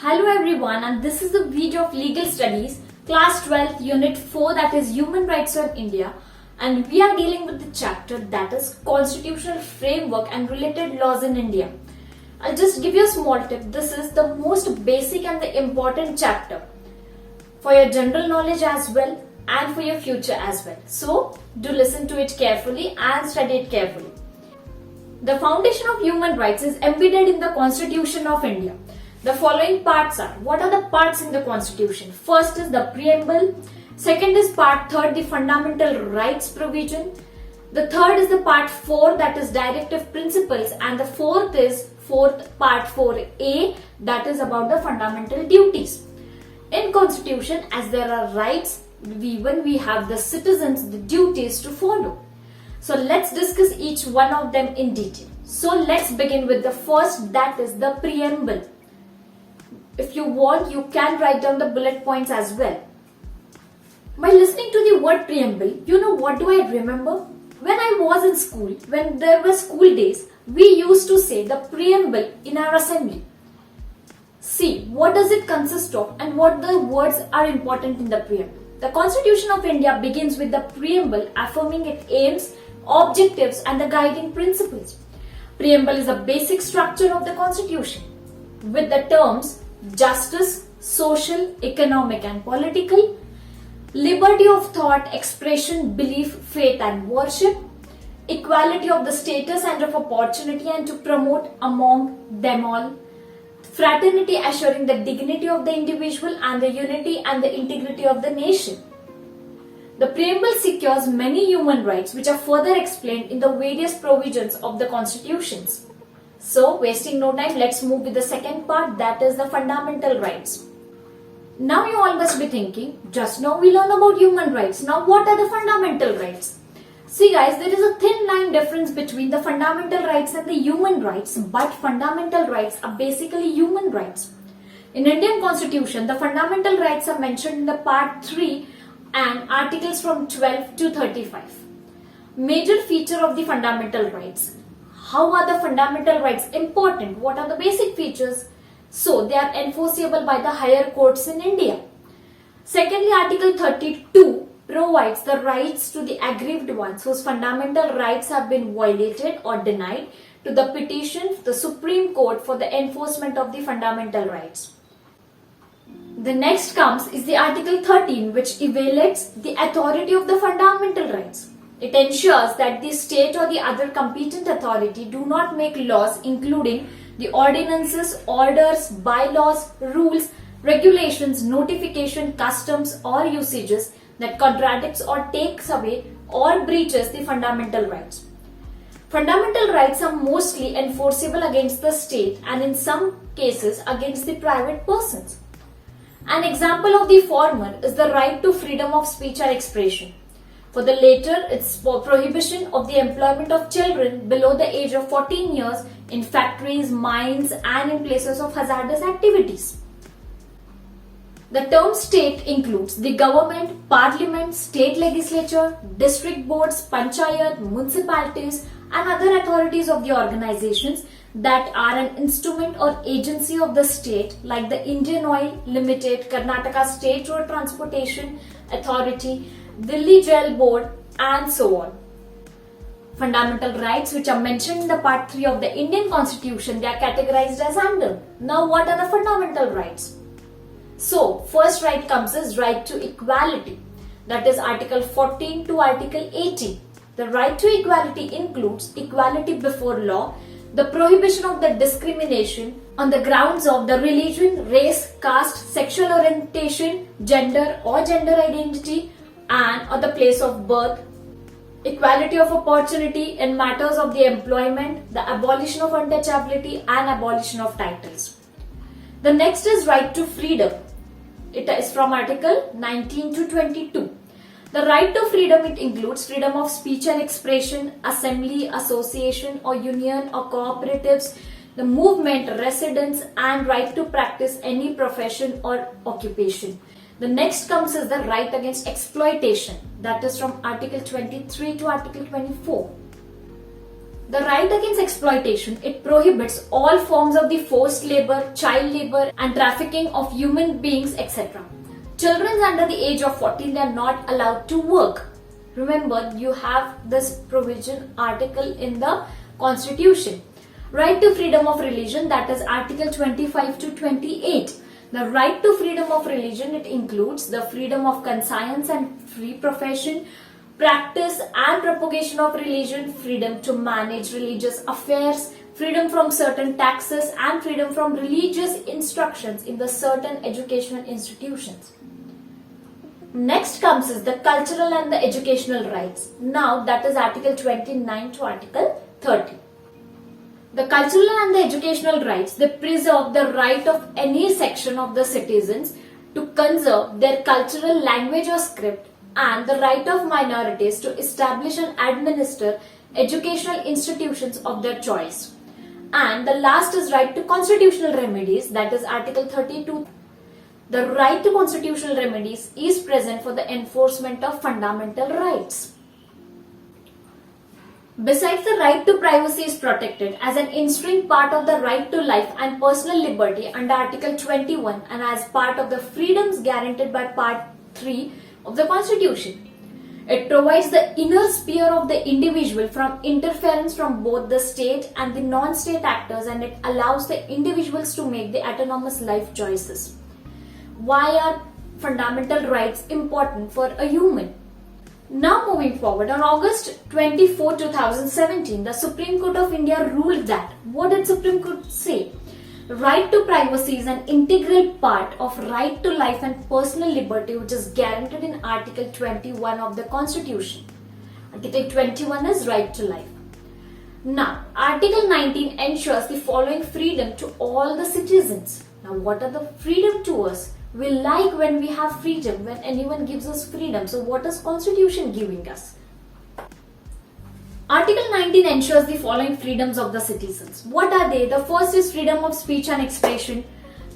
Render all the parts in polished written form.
Hello everyone, and this is the video of Legal Studies, Class 12, Unit 4, that is Human Rights of India, and we are dealing with the chapter that is Constitutional Framework and Related Laws in India. I'll just give you a small tip. This is the most basic and the important chapter for your general knowledge as well and for your future as well. So, do listen to it carefully and study it carefully. The foundation of human rights is embedded in the Constitution of India. The following parts are, what are the parts in the Constitution? First is the preamble. Second is part 3, the fundamental rights provision. The third is the part 4, that is directive principles, and the fourth is part 4a, that is about the fundamental duties. In Constitution, as there are rights, we have the citizens, the duties to follow. So let's discuss each one of them in detail. So let's begin with the first, that is the preamble. If you want, you can write down the bullet points as well. By listening to the word preamble, you know what do I remember? When I was in school, when there were school days, we used to say the preamble in our assembly. See, what does it consist of and what the words are important in the preamble? The Constitution of India begins with the preamble affirming its aims, objectives and the guiding principles. Preamble is a basic structure of the Constitution with the terms justice, social, economic and political, liberty of thought, expression, belief, faith and worship, equality of the status and of opportunity and to promote among them all, fraternity assuring the dignity of the individual and the unity and the integrity of the nation. The preamble secures many human rights which are further explained in the various provisions of the constitutions. So, wasting no time, let's move with the second part, that is the fundamental rights. Now you all must be thinking, just now we learn about human rights. Now what are the fundamental rights? See guys, there is a thin line difference between the fundamental rights and the human rights, but fundamental rights are basically human rights. In Indian Constitution, the fundamental rights are mentioned in the part 3 and articles from 12 to 35. Major feature of the fundamental rights. How are the fundamental rights important? What are the basic features? So, they are enforceable by the higher courts in India. Secondly, Article 32 provides the rights to the aggrieved ones whose fundamental rights have been violated or denied to the petition the Supreme Court for the enforcement of the fundamental rights. The next comes is the Article 13, which evaluates the authority of the fundamental rights. It ensures that the state or the other competent authority do not make laws including the ordinances, orders, bylaws, rules, regulations, notification, customs or usages that contradicts or takes away or breaches the fundamental rights. Fundamental rights are mostly enforceable against the state and in some cases against the private persons. An example of the former is the right to freedom of speech or expression. For the latter, it's for prohibition of the employment of children below the age of 14 years in factories, mines and in places of hazardous activities. The term state includes the government, parliament, state legislature, district boards, panchayat, municipalities and other authorities of the organizations that are an instrument or agency of the state like the Indian Oil Limited, Karnataka State Road Transportation Authority, Delhi Jail Board and so on. Fundamental rights which are mentioned in the part 3 of the Indian Constitution, they are categorized as under. Now what are the fundamental rights? So first right comes as right to equality, that is Article 14 to Article 18. The right to equality includes equality before law, the prohibition of the discrimination on the grounds of the religion, race, caste, sexual orientation, gender or gender identity and or the place of birth, equality of opportunity in matters of the employment, the abolition of untouchability and abolition of titles. The next is right to freedom. It is from Article 19 to 22. The right to freedom, it includes freedom of speech and expression, assembly, association or union or cooperatives, the movement, residence and right to practice any profession or occupation. The next comes is the right against exploitation, that is from Article 23 to Article 24. The right against exploitation, it prohibits all forms of the forced labor, child labor and trafficking of human beings, etc. Children under the age of 14, they are not allowed to work. Remember, you have this provision article in the Constitution. Right to freedom of religion, that is Article 25 to 28. The right to freedom of religion, it includes the freedom of conscience and free profession, practice and propagation of religion, freedom to manage religious affairs, freedom from certain taxes and freedom from religious instructions in the certain educational institutions. Next comes is the cultural and the educational rights. Now that is Article 29 to Article 30. The cultural and the educational rights, they preserve the right of any section of the citizens to conserve their cultural language or script and the right of minorities to establish and administer educational institutions of their choice. And the last is right to constitutional remedies, that is Article 32. The right to constitutional remedies is present for the enforcement of fundamental rights. Besides, the right to privacy is protected as an inherent part of the right to life and personal liberty under Article 21 and as part of the freedoms guaranteed by Part 3 of the Constitution. It provides the inner sphere of the individual from interference from both the state and the non-state actors, and it allows the individuals to make the autonomous life choices. Why are fundamental rights important for a human? Now moving forward, on August 24, 2017, the Supreme Court of India ruled that, what did Supreme Court say? Right to privacy is an integral part of right to life and personal liberty, which is guaranteed in Article 21 of the Constitution. Article 21 is right to life. Now, Article 19 ensures the following freedom to all the citizens. Now, what are the freedom to us? We like when we have freedom, when anyone gives us freedom. So what is Constitution giving us? Article 19 ensures the following freedoms of the citizens. What are they? The first is freedom of speech and expression.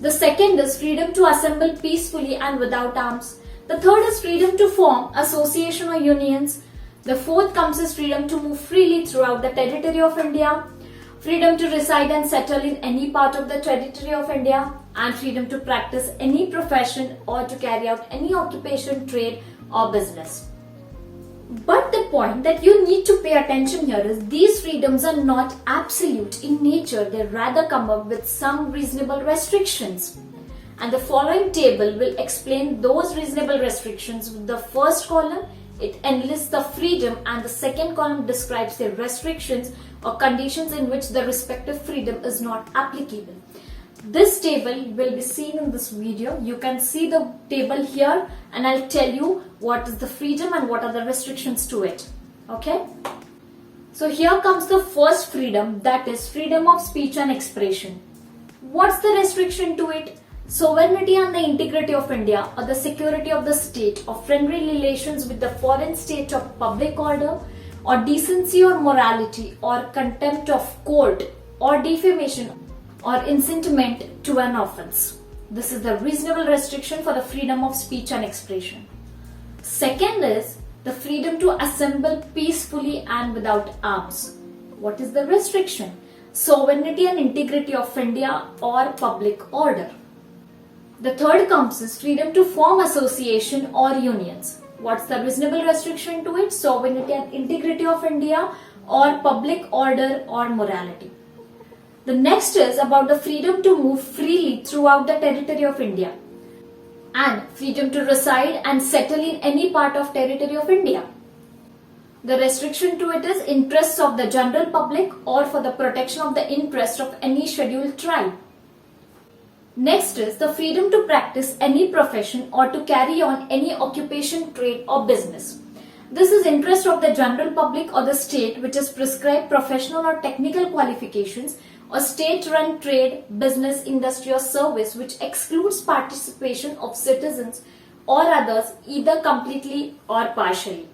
The second is freedom to assemble peacefully and without arms. The third is freedom to form association or unions. The fourth comes is freedom to move freely throughout the territory of India. Freedom to reside and settle in any part of the territory of India, and freedom to practice any profession or to carry out any occupation, trade or business. But the point that you need to pay attention here is these freedoms are not absolute in nature. They rather come up with some reasonable restrictions. And the following table will explain those reasonable restrictions. With the first column, it enlists the freedom, and the second column describes the restrictions or conditions in which the respective freedom is not applicable. This table will be seen in this video. You can see the table here and I'll tell you what is the freedom and what are the restrictions to it. Okay? So here comes the first freedom, that is freedom of speech and expression. What's the restriction to it? Sovereignty and the integrity of India, or the security of the state, or friendly relations with the foreign state, or public order, or decency or morality, or contempt of court, or defamation, or incitement to an offense. This is the reasonable restriction for the freedom of speech and expression. Second is the freedom to assemble peacefully and without arms. What is the restriction? Sovereignty and integrity of India or public order. The third comes is freedom to form association or unions. What's the reasonable restriction to it? Sovereignty and integrity of India or public order or morality. The next is about the freedom to move freely throughout the territory of India and freedom to reside and settle in any part of territory of India. The restriction to it is interests of the general public or for the protection of the interest of any scheduled tribe. Next is the freedom to practice any profession or to carry on any occupation, trade or business. This is interest of the general public or the state which has prescribed professional or technical qualifications or state-run trade, business, industry or service which excludes participation of citizens or others either completely or partially.